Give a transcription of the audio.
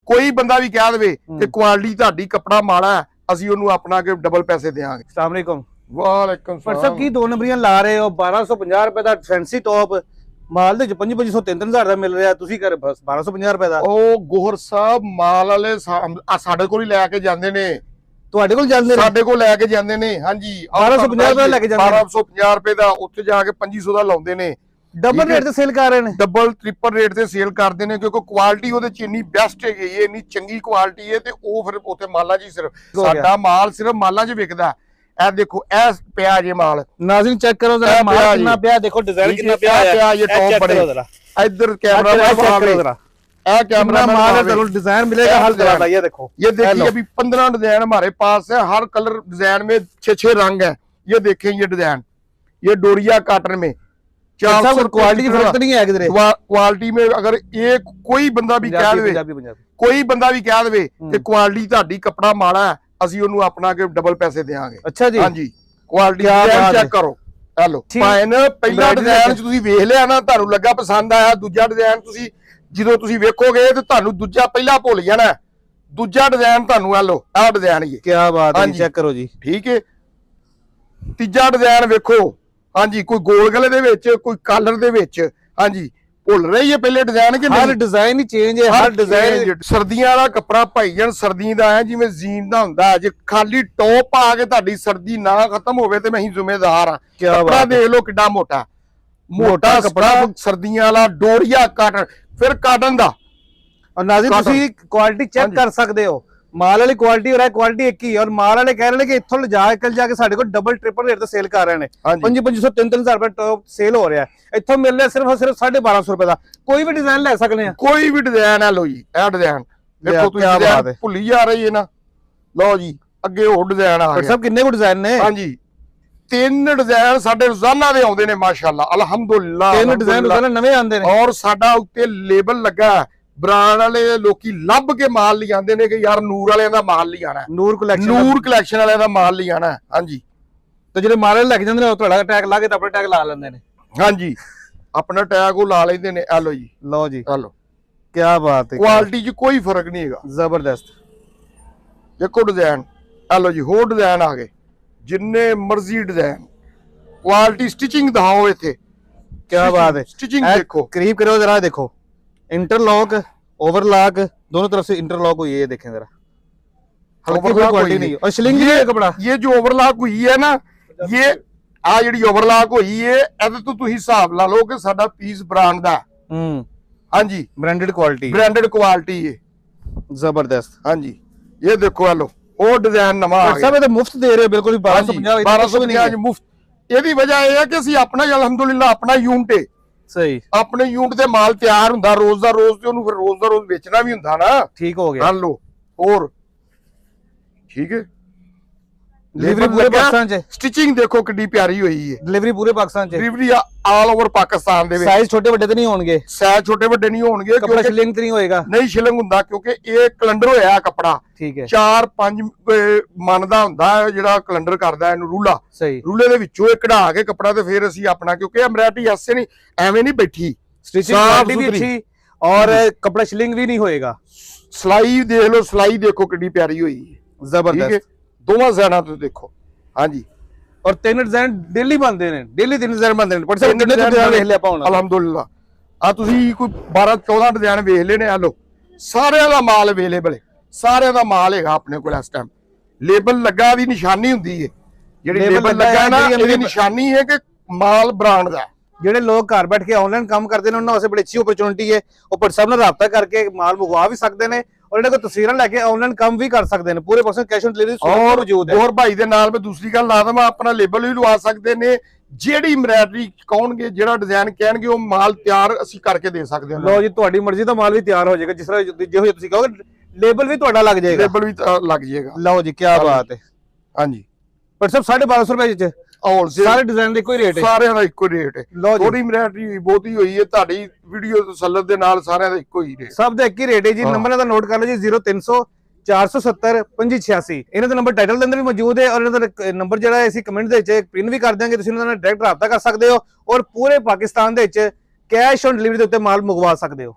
ਕੋਈ ਬੰਦਾ ਵੀ ਕਹਿ ਦੇਵੇ ਕਿ ਕੁਆਲਿਟੀ ਤੁਹਾਡੀ ਕੱਪੜਾ ਮਾੜਾ ਹੈ, ਅਸੀਂ ਉਹਨੂੰ ਆਪਣਾ ਕਿ ਡਬਲ ਪੈਸੇ ਦੇਵਾਂਗੇ। अस्सलाम वालेकुम। ਵਾਲੇਕੁਮ पर सब की 2 नंबरियां ला रहे हो 1250 रुपए ਦਾ ਫੈਂਸੀ ਟੌਪ ਮਾਲ ਦੇ 2500 3000 ਦਾ ਮਿਲ ਰਿਹਾ, ਤੁਸੀਂ ਕਰ 1250 ਰੁਪਏ ਦਾ। ਉਹ ਗੋਹਰ ਸਾਹਿਬ ਮਾਲ ਵਾਲੇ ਸਾਡੇ ਕੋਲ ਹੀ ਲੈ ਕੇ ਜਾਂਦੇ ਨੇ, ਤੁਹਾਡੇ ਕੋਲ ਜਾਂਦੇ ਨੇ? ਸਾਡੇ ਕੋਲ ਲੈ ਕੇ ਜਾਂਦੇ ਨੇ, ਹਾਂਜੀ 1250 ਰੁਪਏ ਲੈ ਕੇ ਜਾਂਦੇ ਨੇ। 1250 ਰੁਪਏ ਦਾ ਉੱਥੇ ਜਾ ਕੇ 2500 ਦਾ ਲਾਉਂਦੇ ਨੇ, ਡਬਲ ਰੇਟ ਤੇ ਸੇਲ ਕਰ ਰਹੇ ਨੇ, ਡਬਲ ਟ੍ਰਿਪਲ ਰੇਟ ਤੇ ਸੇਲ ਕਰਦੇ ਨੇ, ਕਿਉਂਕਿ ਕੁਆਲਿਟੀ ਉਹਦੇ ਚ ਇੰਨੀ ਬੈਸਟ ਹੈਗੀ ਹੈ, ਇੰਨੀ ਚੰਗੀ ਕੁਆਲਿਟੀ ਹੈ, ਤੇ ਉਹ ਫਿਰ ਉੱਥੇ ਮਾਲਾਂ 'ਚ ਹੀ ਸਿਰਫ ਸਾਡਾ ਮਾਲ ਸਿਰਫ ਮਾਲਾਂ 'ਚ ਵਿਕਦਾ। ਇਹ ਦੇਖੋ ਇਹ ਪਿਆ ਜੇ ਮਾਲ, ਨਾਜ਼ਰੀਨ ਚੈੱਕ ਕਰੋ ਜ਼ਰਾ ਮਾਲ ਕਿੰਨਾ ਪਿਆ, ਦੇਖੋ ਡਿਜ਼ਾਈਨ ਕਿੰਨਾ ਪਿਆ ਹੈ, ਇਹ ਟੌਪ ਬੜੇ ਇੱਧਰ ਕੈਮਰਾ ਚੈੱਕ ਕਰੋ ਜ਼ਰਾ, ਇਹ कैमरा माल है, जरूर डिजाइन मिलेगा हर तरह का। ये देखो, ये देखिए अभी 15 डिजाइन हमारे पास है, हर कलर डिजाइन में 6 रंग है। ये देखें ये डिजाइन, ये डोरिया कॉटन में 400 क्वालिटी की फर्क नहीं है किधर क्वालिटी में। अगर एक कोई बंदा भी कह दे, कोई बंदा भी कह दे कि क्वालिटी ਤੁਹਾਡੀ कपड़ा माड़ा है, ਅਸੀਂ ਉਹਨੂੰ ਆਪਣਾ ਕਿ ਡਬਲ ਪੈਸੇ ਦੇਵਾਂਗੇ। ਅੱਛਾ ਜੀ, ਹਾਂਜੀ ਕੁਆਲਿਟੀ ਚੈੱਕ ਕਰੋ। ਹੈਲੋ ਭਾਈਨ, ਪਹਿਲਾ ਡਿਜ਼ਾਈਨ ਤੁਸੀਂ ਵੇਖ ਲਿਆ ਨਾ, ਤੁਹਾਨੂੰ ਲੱਗਾ ਪਸੰਦ ਆਇਆ, ਦੂਜਾ ਡਿਜ਼ਾਈਨ ਤੁਸੀਂ ਜਦੋਂ ਤੁਸੀਂ ਵੇਖੋਗੇ ਤੇ ਤੁਹਾਨੂੰ ਦੂਜਾ ਪਹਿਲਾ ਭੁੱਲ ਜਾਣਾ, ਦੂਜਾ ਡਿਜ਼ਾਈਨ ਤੁਹਾਨੂੰ ਆ ਲੋ ਆਹ ਡਿਜ਼ਾਈਨ ਹੀ। ਕੀ ਬਾਤ ਹੈ, ਚੈੱਕ ਕਰੋ ਜੀ, ਠੀਕ ਹੈ। ਤੀਜਾ ਡਿਜ਼ਾਈਨ ਵੇਖੋ, ਹਾਂਜੀ ਕੋਈ ਗੋਲ ਗਲੇ ਦੇ ਵਿੱਚ, ਕੋਈ ਕਾਲਰ ਦੇ ਵਿੱਚ, ਹਾਂਜੀ ਭੁੱਲ ਰਹੀ ਹੈ ਪਹਿਲੇ ਡਿਜ਼ਾਈਨ ਕਿ ਹਰ ਡਿਜ਼ਾਈਨ ਹੀ ਚੇਂਜ ਹੈ, ਹਰ ਡਿਜ਼ਾਈਨ। ਸਰਦੀਆਂ ਦਾ ਕੱਪੜਾ ਭਾਈਜਾਨ ਸਰਦੀ ਦਾ ਹੈ, ਜਿਵੇਂ ਜੀਨ ਦਾ ਹੁੰਦਾ, ਜੇ ਖਾਲੀ ਟੌਪ ਪਾ ਕੇ ਤੁਹਾਡੀ ਸਰਦੀ ਨਾ ਖਤਮ ਹੋਵੇ ਤੇ ਮੈਂ ਹੀ ਜ਼ਿੰਮੇਦਾਰ ਹਾਂ। ਕੱਪੜਾ ਦੇਖ ਲਓ ਕਿੱਡਾ ਮੋਟਾ ਮੋਟਾ ਕੱਪੜਾ, ਸਰਦੀਆਂ ਵਾਲਾ ਡੋਰੀਆ ਕਾਟਨ, ਫਿਰ ਕਾਟਨ ਦਾ। और नाज़रीन ਤੁਸੀਂ ਕੁਆਲਿਟੀ ਚੈੱਕ ਕਰ ਸਕਦੇ ਹੋ, ਮਾਲ ਵਾਲੀ ਕੁਆਲਿਟੀ ਔਰ ਇਹ ਕੁਆਲਿਟੀ ਇੱਕ ਹੀ ਹੈ। ਔਰ ਮਾਲ ਵਾਲੇ ਕਹਿ ਰਹੇ ਨੇ ਕਿ ਇੱਥੋਂ ਜਾ ਕੇ ਸਾਡੇ ਕੋਲ ਡਬਲ ਟ੍ਰਿਪਲ ਰੇਟ ਤੇ ਸੇਲ ਕਰ ਰਹੇ ਨੇ, 2500 3000 ਰੁਪਏ ਟੌਪ ਸੇਲ ਹੋ ਰਿਹਾ ਹੈ। ਇੱਥੋਂ ਮਿਲ ਰਿਹਾ ਸਿਰਫ 1250 ਰੁਪਏ ਦਾ। ਕੋਈ ਵੀ ਡਿਜ਼ਾਈਨ ਲੈ ਸਕਦੇ ਆ, ਕੋਈ ਵੀ ਡਿਜ਼ਾਈਨ ਹੈ। ਲੋ ਜੀ ਇਹ ਡਿਜ਼ਾਈਨ ਦੇਖੋ, ਤੁਸੀਂ ਭੁੱਲੀ ਜਾ ਰਹੀ ਹੈ ਨਾ। ਲਓ ਜੀ ਅੱਗੇ ਹੋਰ ਡਿਜ਼ਾਈਨ ਆ ਗਿਆ। ਸਭ ਕਿੰਨੇ ਕੁ ਡਿਜ਼ਾਈਨ ਨੇ? ਹਾਂਜੀ 3 ਡਿਜ਼ਾਈਨ ਸਾਡੇ ਰੋਜ਼ਾਨਾ ਦੇ ਆਉਂਦੇ ਨੇ, ਮਾਸ਼ਾਅੱਲਾ ਅਲਹਮਦੁਲਿਲਾ। 3 ਡਿਜ਼ਾਈਨ ਰੋਜ਼ਾਨਾ ਨਵੇਂ ਆਉਂਦੇ ਨੇ, ਔਰ ਸਾਡਾ ਉੱਤੇ ਲੇਬਲ ਲੱਗਾ, ਬ੍ਰਾਂਡ ਵਾਲੇ ਲੋਕੀ ਲੱਭ ਕੇ ਮਾਲ ਲਿਆਉਂਦੇ ਨੇ ਕਿ ਯਾਰ ਨੂਰ ਵਾਲਿਆਂ ਦਾ ਮਾਲ ਲਿਆਣਾ, ਨੂਰ ਕਲੈਕਸ਼ਨ ਵਾਲਿਆਂ ਦਾ ਮਾਲ ਲਿਆਣਾ। ਹਾਂਜੀ ਤੇ ਜਿਹੜੇ ਮਾਲ ਲੈ ਕੇ ਜਾਂਦੇ ਨੇ ਉਹ ਤੁਹਾਡਾ ਟੈਗ ਲਾ ਕੇ ਤਾਂ ਆਪਣਾ ਟੈਗ ਲਾ ਲੈਂਦੇ ਨੇ। ਹਾਂਜੀ ਆਪਣਾ ਟੈਗ ਉਹ ਲਾ ਲੈਂਦੇ ਨੇ। ਆ ਲੋ ਜੀ, ਲਓ ਜੀ, ਆ ਲੋ ਕੀ ਬਾਤ ਹੈ, ਕੁਆਲਿਟੀ 'ਚ ਕੋਈ ਫਰਕ ਨਹੀਂ ਹੈਗਾ, ਜ਼ਬਰਦਸਤ। ਦੇਖੋ ਡਿਜ਼ਾਈਨ, ਆ ਲੋ ਜੀ ਹੋਰ ਡਿਜ਼ਾਈਨ ਆ ਗਏ, ਜਿੰਨੇ ਮਰਜ਼ੀ ਡਿਜ਼ਾਈਨ। ਕੁਆਲਿਟੀ ਸਟਿਚਿੰਗ ਦਿਖਾਓ ਇੱਥੇ, ਕੀ ਬਾਤ है। स्टिचिंग देखो, करीब करो जरा, देखो इंटरलॉक ओवरलॉक दोनों तरफ से इंटरलॉक हुई है, देखें जरा, हल्की क्वालिटी नहीं और स्लिंग भी है कपड़ा। ये जो ओवरलॉक हुई है ना, ये आ ਜਿਹੜੀ ओवरलॉक हुई है, ਇਹਦੇ ਤੋਂ ਤੁਸੀਂ ਹਿਸਾਬ ਲਾ ਲਓ ਕਿ ਸਾਡਾ ਪੀਸ ਬ੍ਰਾਂਡ ਦਾ। ਹਾਂਜੀ ब्रांडेड क्वालिटी, ब्रांडेड क्वालिटी है, जबरदस्त। ਹਾਂਜੀ ये देखो, हेलो और डिजाइन नवा आ सब ये तो मुफ्त दे रहे हो बिल्कुल, 1250 ਮੁਫਤ। ਇਹਦੀ ਵਜ੍ਹਾ ਇਹ ਹੈ ਕਿ ਅਸੀਂ ਆਪਣਾ ਅਲਹਮਦੁਲਿਲਾ ਆਪਣਾ ਯੂਨਿਟ ਹੈ, ਸਹੀ ਆਪਣੇ ਯੂਨਿਟ ਤੇ ਮਾਲ ਤਿਆਰ ਹੁੰਦਾ ਰੋਜ਼ ਦਾ ਰੋਜ਼, ਤੇ ਉਹਨੂੰ ਫਿਰ ਰੋਜ਼ ਦਾ ਰੋਜ਼ ਵੇਚਣਾ ਵੀ ਹੁੰਦਾ ਨਾ। ਠੀਕ ਹੋ ਗਿਆ। ਹਾਂ ਲੋ ਹੋਰ ਠੀਕ ਹੈ। डिलीवरी पूरे पाकिस्तान च, स्टिचिंग देखो कितनी प्यारी हुई है, डिलीवरी पूरे पाकिस्तान च, डिलीवरी ऑल ओवर पाकिस्तान दे विच। साइज छोटे ਵੱਡੇ ਤੇ ਨਹੀਂ ਹੋਣਗੇ, ਸਾਈਜ਼ ਛੋਟੇ ਵੱਡੇ ਨਹੀਂ ਹੋਣਗੇ, ਕੱਪੜਾ ਸ਼ਿਲਿੰਗ ਤੇ ਨਹੀਂ ਹੋਏਗਾ, ਨਹੀਂ ਸ਼ਿਲਿੰਗ ਹੁੰਦਾ, ਕਿਉਂਕਿ ਇਹ ਕੈਲੰਡਰ ਹੋਇਆ ਕੱਪੜਾ। ਠੀਕ ਹੈ, 4-5 ਮਨ ਦਾ ਹੁੰਦਾ ਜਿਹੜਾ ਕੈਲੰਡਰ ਕਰਦਾ ਇਹਨੂੰ ਰੂਲਾ। ਸਹੀ, ਰੂਲੇ ਦੇ ਵਿੱਚੋਂ ਇਹ ਕਢਾ ਕੇ ਕੱਪੜਾ ਤੇ ਫਿਰ ਅਸੀਂ ਆਪਣਾ, ਕਿਉਂਕਿ ਐਮਬ੍ਰਾਇਡਰੀ ਐਸੇ ਨਹੀਂ ਐਵੇਂ ਨਹੀਂ ਬੈਠੀ, स्टिचिंग क्वालिटी भी अच्छी और कपड़ा शिलिंग भी नहीं होएगा। ਸਲਾਈ ਦੇਖ ਲਓ, ਸਲਾਈ ਦੇਖੋ ਕਿੰਨੀ ਪਿਆਰੀ ਹੋਈ ਹੈ, ਜ਼ਬਰਦਸਤ। ਦੋਵਾਂ ਸਾਈਡਾਂ ਤੋਂ ਦੇਖੋ। ਹਾਂਜੀ और 3 डिजाइन डेली बनते ने, डेली 3 डिजाइन बनते ने। पर सब कितने डिजाइन देख लिया पाਉਣਾ ਅਲਹਮਦੁਲਿਲਾ। ਆ ਤੁਸੀਂ ਕੋਈ 12-14 ਡਿਜ਼ਾਈਨ ਵੇਖ ਲੈਣੇ। ਆ ਲੋ ਸਾਰਿਆਂ ਦਾ ਮਾਲ ਅਵੇਲੇਬਲ ਹੈ, ਸਾਰਿਆਂ ਦਾ ਮਾਲ ਹੈਗਾ ਆਪਣੇ ਕੋਲ ਇਸ ਟਾਈਮ। ਲੇਬਲ ਲੱਗਾ ਦੀ ਨਿਸ਼ਾਨੀ ਹੁੰਦੀ ਹੈ, ਜਿਹੜੀ ਲੇਬਲ ਲੱਗਾ ਨਾ ਇਹਦੀ ਨਿਸ਼ਾਨੀ ਹੈ ਕਿ ਮਾਲ ਬ੍ਰਾਂਡ ਦਾ। ਜਿਹੜੇ ਲੋਕ ਘਰ ਬੈਠ ਕੇ ਆਨਲਾਈਨ ਕੰਮ ਕਰਦੇ ਨੇ ਉਹਨਾਂ ਵਾਸਤੇ ਬੜੀ ਅੱਛੀ ਓਪਰਚੁਨਿਟੀ ਹੈ। ਉਹ WhatsApp ਨਾਲ ਰਾਬਤਾ ਕਰਕੇ ਮਾਲ ਮੰਗਵਾ ਵੀ ਸਕਦੇ ਨੇ, और इन्हें को तस्वीरें लेके ऑनलाइन काम भी कर सकते हैं, पूरे परसेंट कैश ऑन डिलीवरी मौजूद है। और भाई दे नाल मैं दूसरी गल ला दवां, अपना लेबल भी लवा सकते ने, ਜਿਹੜੀ ਐਮਬ੍ਰਾਇਡਰੀ ਕਹਣਗੇ, ਜਿਹੜਾ ਡਿਜ਼ਾਈਨ ਕਹਿਣਗੇ, ਉਹ ਮਾਲ ਤਿਆਰ ਅਸੀਂ ਕਰਕੇ ਦੇ ਸਕਦੇ ਹਾਂ। ਲਓ ਜੀ, ਤੁਹਾਡੀ ਮਰਜ਼ੀ ਦਾ ਮਾਲ ਵੀ ਤਿਆਰ ਹੋ ਜਾਏਗਾ, ਜਿਸ ਤਰ੍ਹਾਂ ਜਿਹੋ ਤੁਸੀਂ ਕਹੋਗੇ, ਲੇਬਲ ਵੀ ਤੁਹਾਡਾ ਲੱਗ ਜਾਏਗਾ, ਲੇਬਲ ਵੀ ਲੱਗ ਜਾਏਗਾ। ਲਓ ਜੀ, ਕੀ ਬਾਤ ਹੈ। ਹਾਂਜੀ ਪਰ ਸਭ 1250 ਰੁਪਏ ਚ ਸਾਰੇ ਡਿਜ਼ਾਈਨ ਦੇ ਇੱਕੋ ਹੀ ਰੇਟ ਹੈ, ਸਾਰਿਆਂ ਦਾ ਇੱਕੋ ਰੇਟ ਹੈ। ਥੋੜੀ ਐਮਬ੍ਰਾਇਡਰੀ ਬਹੁਤੀ ਹੋਈ ਹੈ, ਤੁਹਾਡੀ ਵੀਡੀਓ ਤਸੱਲਤ ਦੇ ਨਾਲ ਸਾਰਿਆਂ ਦਾ ਇੱਕੋ ਹੀ ਰੇਟ, ਸਭ ਦਾ ਇੱਕ ਹੀ ਰੇਟ ਹੈ ਜੀ। ਨੰਬਰ ਦਾ ਨੋਟ ਕਰ ਲਓ ਜੀ, 0300 470 2586। ਇਹਨਾਂ ਦਾ ਨੰਬਰ ਟਾਈਟਲ ਦੇ ਅੰਦਰ ਵੀ ਮੌਜੂਦ ਹੈ, ਔਰ ਇਹਨਾਂ ਦਾ ਨੰਬਰ ਜਿਹੜਾ ਅਸੀਂ ਕਮੈਂਟ ਦੇ ਵਿੱਚ ਪਿਨ ਵੀ ਕਰ ਦਿਆਂਗੇ, ਤੁਸੀਂ ਉਹਨਾਂ ਨਾਲ ਡਾਇਰੈਕਟ ਰਾਬਤਾ ਕਰ ਸਕਦੇ ਹੋ, ਔਰ ਪੂਰੇ ਪਾਕਿਸਤਾਨ ਦੇ ਵਿੱਚ ਕੈਸ਼ ਔਨ ਡਿਲੀਵਰੀ ਦੇ ਉੱਤੇ ਮਾਲ ਮੰਗਵਾ ਸਕਦੇ ਹੋ।